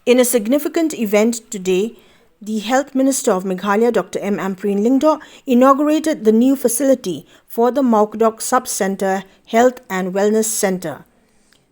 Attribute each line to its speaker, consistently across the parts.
Speaker 1: In a significant event today, the Health Minister of Meghalaya, Dr. Ampareen Lyngdoh, inaugurated the new facility for the Mawkdok Sub Centre Health and Wellness Centre.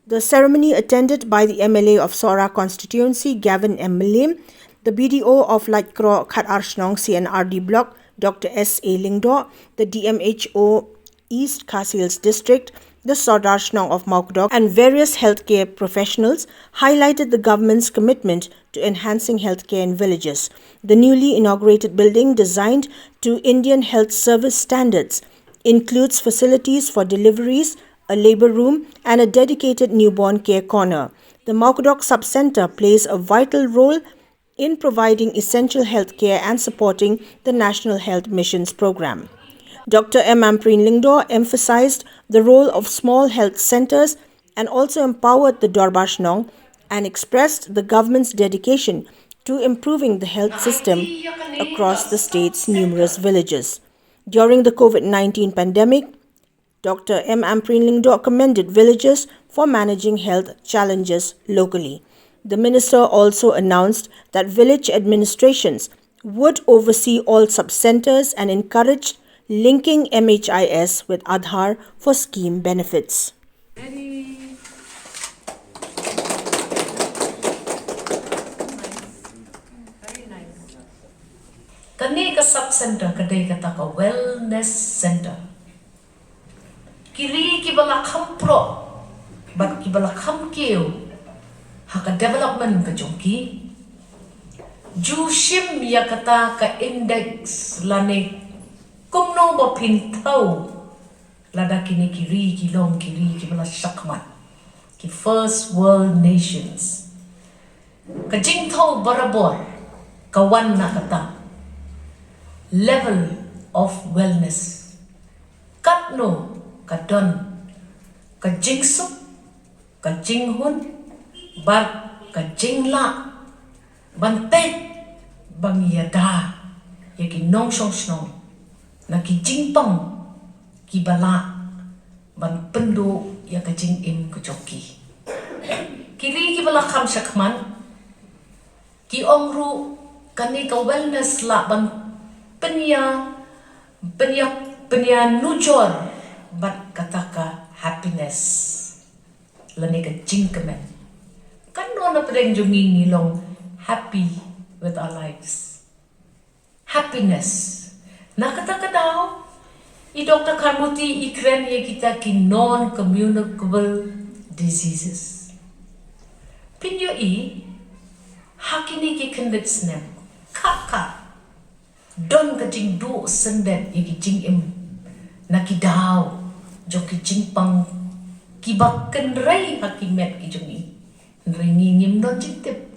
Speaker 1: The ceremony, attended by the MLA of Sohra Constituency, Gavin M Mylliem, the BDO of Village-Centric CNRD Block, Dr. S.A. Lyngdoh, the DMHO East Khasils District, the Sardar Shillong of Mawkdok, and various healthcare professionals highlighted the government's commitment to enhancing healthcare in villages. The newly inaugurated building, designed to Indian health service standards, includes facilities for deliveries, a labour room, and a dedicated newborn care corner. The Mawkdok Sub Centre plays a vital role in providing essential healthcare and supporting the National Health Mission's program. Dr. Ampareen Lyngdoh emphasized the role of small health centres and also empowered the Dorbar Shillong and expressed the government's dedication to improving the health system across the state's numerous villages. During the COVID-19 pandemic, Dr. Ampareen Lyngdoh commended villages for managing health challenges locally. The minister also announced that village administrations would oversee all sub-centres and encouraged linking MHIS with Aadhaar for scheme benefits.
Speaker 2: Kani ka sub center kadai kata ka wellness center. Kiri kibala kampro, bat kibala kamkeo, haka development ka jongki. Jushim ya kata ka index lane kumno ba pintau lada kini kiri kilong kiri kibala shakmat ki first world nations. Ka jingtau barabor kawan na kata level of wellness. Katno kadon ka jingsuk ka jinghun bar ka jingla bante bang yada yaki nong shong snong na ki jingpang ki bala ban pendo ya ka jing im ka joki kiri ki bala kham shakman ki ongru kani ka wellness la ban penya nujor bat kataka happiness lani ka jingkamen kan no na pedeng jungi nilong happy with our lives happiness nakataka daw i Dr. Karmuti ikren ye kita ki non-communicable diseases pinyo i hakini ki kanditsnem kaka don ka jing do sendet ye ki jing im na ki daw jo ki jing pang ki bakken rai hakimet ki jungi ringingim don jing tip